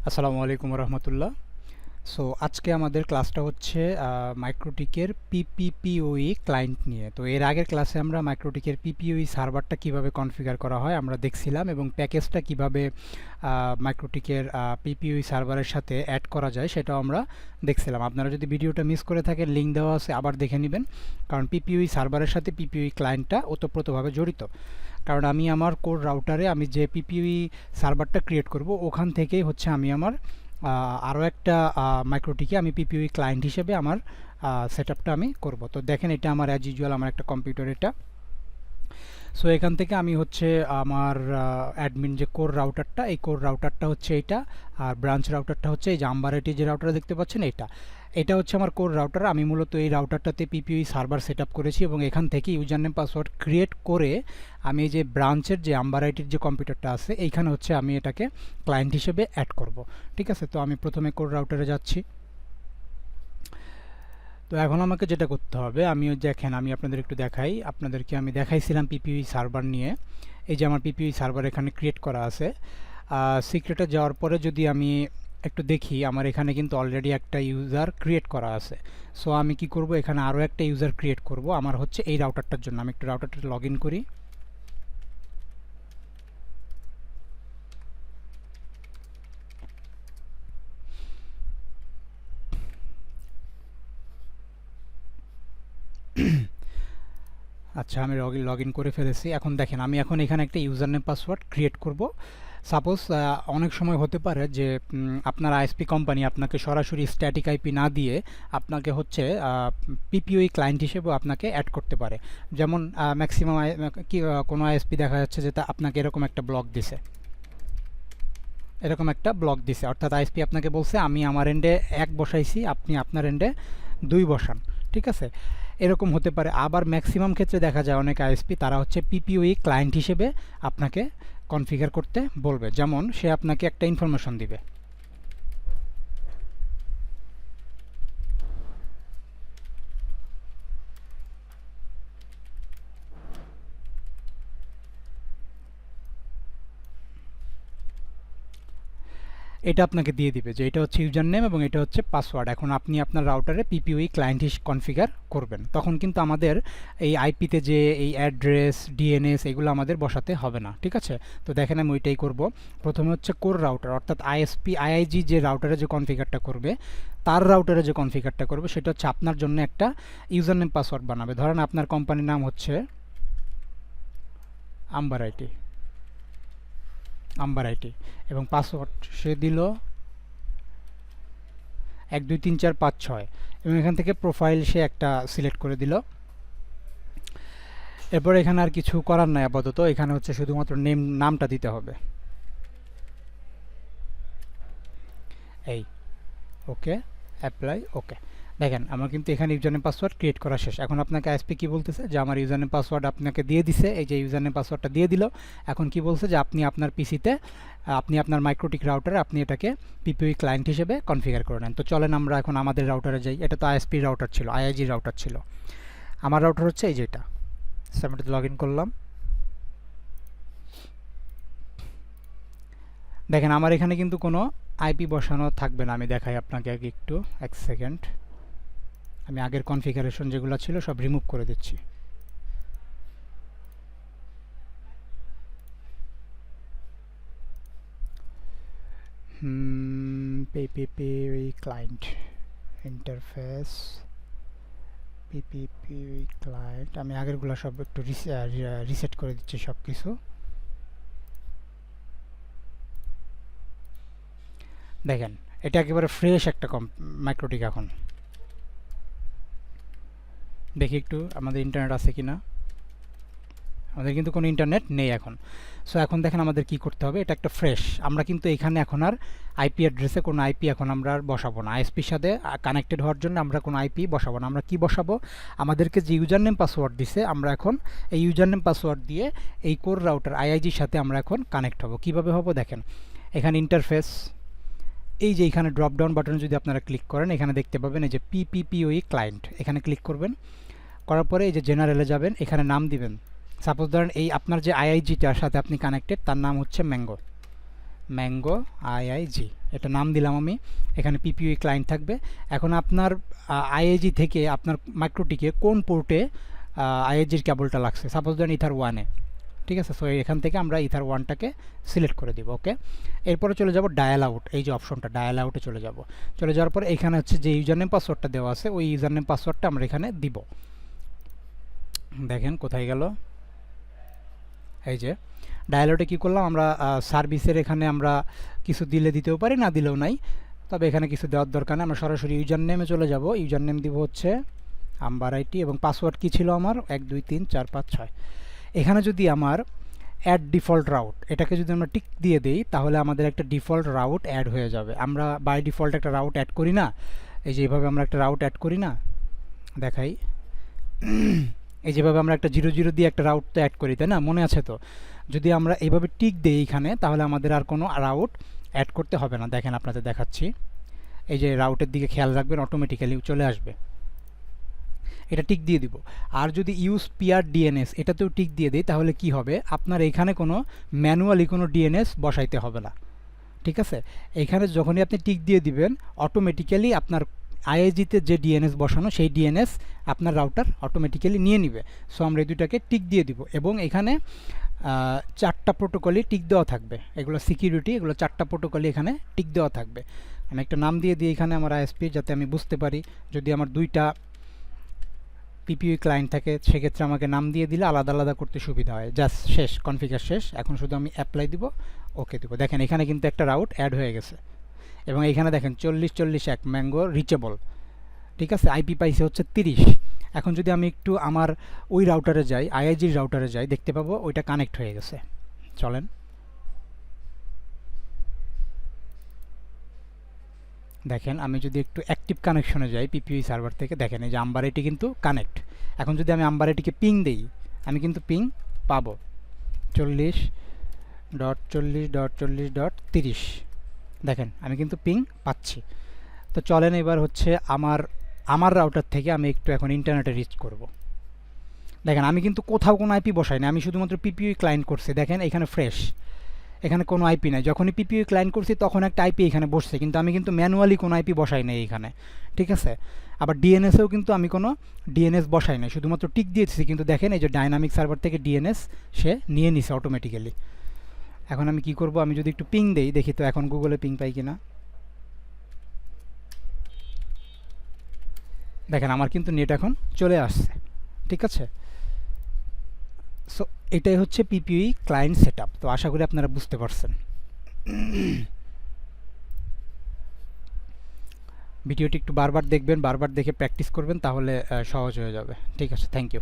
আসসালামু আলাইকুম রহমতুল্লাহ। সো আজকে আমাদের ক্লাসটা হচ্ছে মাইক্রোটিকের পিপিপিওই ক্লায়েন্ট নিয়ে। তো এর আগের ক্লাসে আমরা মাইক্রোটিকের পিপিওই সার্ভারটা কিভাবে কনফিগার করা হয় আমরা দেখছিলাম, এবং প্যাকেজটা কিভাবে মাইক্রোটিকের পিপিওই সার্ভারের সাথে অ্যাড করা যায় সেটাও আমরা দেখছিলাম। আপনারা যদি ভিডিওটা মিস করে থাকেন লিঙ্ক দেওয়া আছে, আবার দেখে নেবেন, কারণ পিপিওই সার্ভারের সাথে পিপিওই ক্লায়েন্টটা ওতপ্রোতভাবে জড়িত। কারণ আমি আমার কোর রাউটারে আমি যে পিপিওই সার্ভারটা ক্রিয়েট করব ওখান থেকেই হচ্ছে আমি আমার আরও একটা মাইক্রোটিকে আমি পিপিওই ক্লায়েন্ট হিসেবে আমার সেটআপটা আমি করব। তো দেখেন এটা আমার অ্যাজ ইউজুয়াল আমার একটা কম্পিউটার এটা। সো এখান থেকে আমি হচ্ছে আমার অ্যাডমিন যে কোর রাউটারটা, এই কোর রাউটারটা হচ্ছে এইটা, আর ব্রাঞ্চ রাউটারটা হচ্ছে এই যে আম্বারেটি যে রাউটার দেখতে পাচ্ছেন এটা হচ্ছে আমার কোর রাউটার। আমি মূলত এই রাউটারটাতে পিপিওই সার্ভার সেট আপ করেছি, এবং এখান থেকে ইউজার নেম পাসওয়ার্ড ক্রিয়েট করে আমি এই যে ব্রাঞ্চের যে আম্বারাইটির যে কম্পিউটারটা আছে এইখানে হচ্ছে আমি এটাকে ক্লায়েন্ট হিসেবে অ্যাড করব। ঠিক আছে, তো আমি প্রথমে কোর রাউটারে যাচ্ছি। তো এখন আমাকে যেটা করতে হবে, আমিও দেখেন আমি আপনাদের একটু দেখাই, আপনাদেরকে আমি দেখাইছিলাম পিপিওই সার্ভার নিয়ে। এই যে আমার পিপিওই সার্ভার এখানে ক্রিয়েট করা আছে। সিক্রেটে যাওয়ার পরে যদি আমি একটু দেখি, আমার এখানে কিন্তু অলরেডি একটা ইউজার ক্রিয়েট করা আছে। সো আমি কি করব, এখানে আরও একটা ইউজার ক্রিয়েট করব আমার হচ্ছে এই রাউটারটার জন্য। আমি একটু রাউটারটা লগ ইন করি। আচ্ছা, আমি লগ ইন করে ফেলেছি। এখন দেখেন আমি এখন এখানে একটা ইউজার নেম পাসওয়ার্ড ক্রিয়েট করব। সাপোজ অনেক সময় হতে পারে যে আপনার আইএসপি কোম্পানি আপনাকে সরাসরি স্ট্যাটিক আইপি না দিয়ে আপনাকে হচ্ছে পিপিওই ক্লায়েন্ট হিসেবেও আপনাকে অ্যাড করতে পারে। যেমন ম্যাক্সিমাম কোনো আইএসপি দেখা যাচ্ছে যে আপনাকে এরকম একটা ব্লক দিছে, অর্থাৎ আইএসপি আপনাকে বলছে আমি আমার এন্ডে 1 বসাইছি, আপনি আপনার এন্ডে 2 বসান। ঠিক আছে, এরকম হতে পারে। আবার ম্যাক্সিমাম ক্ষেত্রে দেখা যায় অনেক আইএসপি তারা হচ্ছে পিপিওই ক্লায়েন্ট হিসেবে আপনাকে কনফিগার করতে বলবে। যেমন সে আপনাকে একটা ইনফরমেশন দিবে, এটা আপনাকে দিয়ে দিবে যে এটা হচ্ছে ইউজার নেম এবং এটা হচ্ছে পাসওয়ার্ড। এখন আপনি আপনার রাউটারে পিপিওই ক্লায়েন্ট হিসেবে কনফিগার করবেন, তখন কিন্তু আমাদের এই আইপিতে যে এই অ্যাড্রেস ডিএনএস এগুলো আমাদের বসাতে হবে না। ঠিক আছে, তো দেখেন আমি ওইটাই করব। প্রথমে হচ্ছে কোর রাউটার, অর্থাৎ আইএসপি আইআইজি যে রাউটারে যে কনফিগারটা করবে, তার রাউটারে যে কনফিগারটা করবে সেটা হচ্ছে আপনার জন্য একটা ইউজার নেম পাসওয়ার্ড বানাবে। ধরেন আপনার কোম্পানির নাম হচ্ছে আম্বারাইটি এবং পাসওয়ার্ড সে দিল 1 2 3 4 5 6, এবং এখান থেকে প্রোফাইল সে একটা সিলেক্ট করে দিল। এরপর এখানে আর কিছু করার নাই আপাতত, এখানে হচ্ছে শুধুমাত্র নামটা দিতে হবে। এই ওকে, অ্যাপ্লাই, ওকে। দেখেন আমার কিন্তু এখানে ইউজারনেম পাসওয়ার্ড ক্রিয়েট করা শেষ। এখন আপনাকে আইএসপি কি বলতেছে যে আমার ইউজারনেম পাসওয়ার্ড আপনাকে দিয়ে দিছে, এই যে ইউজারনেম পাসওয়ার্ডটা দিয়ে দিল। এখন কি বলছে যে আপনি আপনার পিসিতে আপনি আপনার মাইক্রোটিক রাউটারে আপনি এটাকে পিপিওই ক্লায়েন্ট হিসেবে কনফিগার করে নেন। তো চলেন আমরা এখন আমাদের রাউটারে যাই। এটা তো আইএসপি রাউটার ছিল, আইআইজি রাউটার ছিল। আমার রাউটার হচ্ছে এই যেটা। সাবমিটে লগ ইন করলাম। দেখেন আমার এখানে কিন্তু কোনো আইপি বসানো থাকবে না। আমি দেখাই আপনাকে আগে একটু, 1 সেকেন্ড। আমি আগের কনফিগারেশন যেগুলো ছিল সব রিমুভ করে দিচ্ছি। পিপিপিওই ক্লায়েন্ট ইন্টারফেস, পিপিপিওই ক্লায়েন্ট, আমি আগেরগুলো সব একটু রিসেট করে দিচ্ছি সব কিছু। দেখেন এটা একেবারে ফ্রেশ একটা মাইক্রোটিক। এখন দেখি একটু আমাদের ইন্টারনেট আছে কিনা। আমাদের কিন্তু কোনো ইন্টারনেট নেই এখন। সো এখন দেখেন আমাদের কি করতে হবে, এটা একটা ফ্রেশ। আমরা কিন্তু এখানে এখন আর আইপি অ্যাড্রেসে কোনো আইপি এখন আমরা আর বসাবো না। আইএসপির সাথে কানেক্টেড হওয়ার জন্য আমরা কোনো আইপি বসাবো না। আমরা কি বসাবো, আমাদেরকে যে ইউজার নেম পাসওয়ার্ড দিছে আমরা এখন এই ইউজার নেম পাসওয়ার্ড দিয়ে এই কোর রাউটার আইআইজির সাথে আমরা এখন কানেক্ট হব। কিভাবে হবো দেখেন, এখানে ইন্টারফেস, এই যে এখানে ড্রপ ডাউন বাটনে যদি আপনারা ক্লিক করেন এখানে দেখতে পাবেন এই যে পিপিপিওই ক্লায়েন্ট, এখানে ক্লিক করবেন। করার পরে এই যে জেনারেলে যাবেন, এখানে নাম দিবেন। সাপোজ ধরেন এই আপনার যে আইআইজিটার সাথে আপনি কানেক্টেড তার নাম হচ্ছে ম্যাঙ্গো আইআইজি। এটা নাম দিলাম আমি, এখানে পিপিওই ক্লায়েন্ট থাকবে। এখন আপনার আইএজি থেকে আপনার মাইক্রোটিকে কোন পোর্টে আইএজির কেবলটা লাগছে, সাপোজ ধরেন ইথার ওয়ানে, ঠিক আছে। সো এখান থেকে আমরা ইথার ওয়ানটাকে সিলেক্ট করে দিব, ওকে। এরপরে চলে যাব ডায়াল আউট, এই যে অপশনটা ডায়াল আউটে চলে যাব। চলে যাওয়ার পর এখানে হচ্ছে যে ইউজার নেম পাসওয়ার্ডটা দেওয়া আছে, ওই ইউজার নেম পাসওয়ার্ডটা আমরা এখানে দিব। দেখেন কোথায় গেল, এই যে ডায়াল আউটে কী করলাম আমরা, সার্ভিসের এখানে আমরা কিছু দিলে দিতেও পারি, না দিলেও নাই, তবে এখানে কিছু দেওয়ার দরকার নেই। আমরা সরাসরি ইউজার নেমে চলে যাব। ইউজার নেম দিব হচ্ছে আম্বার আইটি, এবং পাসওয়ার্ড কী ছিল আমার 1 2 3 4 5 6। এখানে যদি আমার অ্যাড ডিফল্ট রাউট, এটাকে যদি আমরা টিক দিয়ে দিই তাহলে আমাদের একটা ডিফল্ট রাউট অ্যাড হয়ে যাবে। আমরা বাই ডিফল্ট একটা রাউট অ্যাড করি না, এই যে এইভাবে আমরা একটা রাউট অ্যাড করি না, দেখাই, এই যেভাবে আমরা একটা 0 0 দিয়ে একটা রাউট তো অ্যাড করি, তাই না, মনে আছে তো। যদি আমরা এইভাবে টিক দিই এইখানে, তাহলে আমাদের আর কোনো রাউট অ্যাড করতে হবে না। দেখেন আপনাদের দেখাচ্ছি, এই যে রাউটের দিকে খেয়াল রাখবেন, অটোমেটিক্যালি চলে আসবে। এটা টিক দিয়ে দিব। আর যদি ইউজ পিআর ডিএনএস এটাতেও টিক দিয়ে দিই, তাহলে কি হবে, আপনার এখানে কোনো ম্যানুয়ালি কোনো ডিএনএস বসাইতে হবে না, ঠিক আছে। এখানে যখনই আপনি টিক দিয়ে দিবেন, অটোমেটিক্যালি আপনার আইএজিতে যে ডিএনএস বসানো সেই ডিএনএস আপনার রাউটার অটোমেটিক্যালি নিয়ে নিবে। সো আমরা এই দুটাকে টিক দিয়ে দিব, এবং এখানে 4টা প্রোটোকলই টিক দেওয়া থাকবে, এগুলো সিকিউরিটি, এগুলো 4টা প্রোটোকলই এখানে টিক দেওয়া থাকবে। আমি একটা নাম দিয়ে দিই এখানে আমার আইএসপি, যাতে আমি বুঝতে পারি। যদি আমার 2টা পিপিওই ক্লায়েন্ট থাকে, সেক্ষেত্রে আমাকে নাম দিয়ে দিলে আলাদা আলাদা করতে সুবিধা হয়। জাস্ট শেষ, কনফিগার শেষ। এখন শুধু আমি অ্যাপ্লাই দিব, ওকে দিব। দেখেন এখানে কিন্তু একটা রাউট অ্যাড হয়ে গেছে, এবং এখানে দেখেন 40 40 1 ম্যাঙ্গো রিচেবল, ঠিক আছে। আইপি পাইছে হচ্ছে 30। এখন যদি আমি একটু আমার ওই রাউটারে যাই, আইআইজির রাউটারে যাই, দেখতে পাবো ওইটা কানেক্ট হয়ে গেছে। চলেন, দেখেন আমি যদি একটু অ্যাক্টিভ কানেকশনে যাই পিপিওই সার্ভার থেকে, দেখেন এই যে আম্বার এটি কিন্তু কানেক্ট। এখন যদি আমি আম্বার এটিকে পিং দেই, আমি কিন্তু পিং পাবো 40.40.40.30। দেখেন আমি কিন্তু পিং পাচ্ছি। তো চলেন এবার হচ্ছে আমার আমার রাউটার থেকে আমি একটু এখন ইন্টারনেটে রিচ করব। দেখেন আমি কিন্তু কোথাও কোনো আইপি বসাই না, আমি শুধুমাত্র পিপিওই ক্লায়েন্ট করছি। দেখেন এখানে ফ্রেশ, এখানে কোনো আইপি নাই। যখনই পিপিওই ক্লায়েন্ট করছি তখন একটা আইপি এখানে বসছে, কিন্তু আমি কিন্তু ম্যানুয়ালি কোনো আইপি বসাই নাই এখানে, ঠিক আছে। আবার ডিএনএসেও কিন্তু আমি কোনো ডিএনএস বসাই নাই, শুধুমাত্র টিক দিয়েছি। কিন্তু দেখেন এই যে ডাইনামিক সার্ভার থেকে ডিএনএস সে নিয়ে নিছে অটোমেটিক্যালি। এখন আমি কি করব, আমি যদি একটু পিং দেই, দেখি তো এখন গুগলে পিং পাই কিনা। দেখেন আমার কিন্তু নেট এখন চলে আসছে, ঠিক আছে। সো এটাই হচ্ছে পিপিওই ক্লায়েন্ট সেটআপ। তো আশা করি আপনারা বুঝতে পারছেন। ভিডিওটি একটু বারবার দেখবেন, বারবার দেখে প্র্যাকটিস করবেন, তাহলে সহজ হয়ে যাবে। ঠিক আছে, থ্যাংক ইউ।